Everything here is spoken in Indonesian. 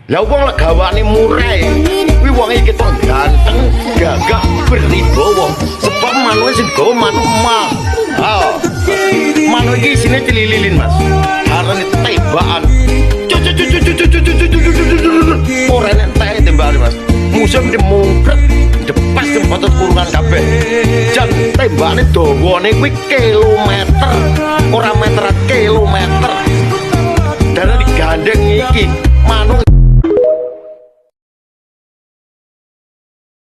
Lah wong legawane murai. Kuwi wong iki ketok ganteng, gagah, berwibawa. Sebab manuk sing gawa manuk mahal. Manuk iki isine celililin, Mas. Karena tembakan. Ora entek tembakan, Mas. Musuh demungkret, depas tempat kurungan kabeh. Jan tembakane dawane kuwi kilometer. Ora meter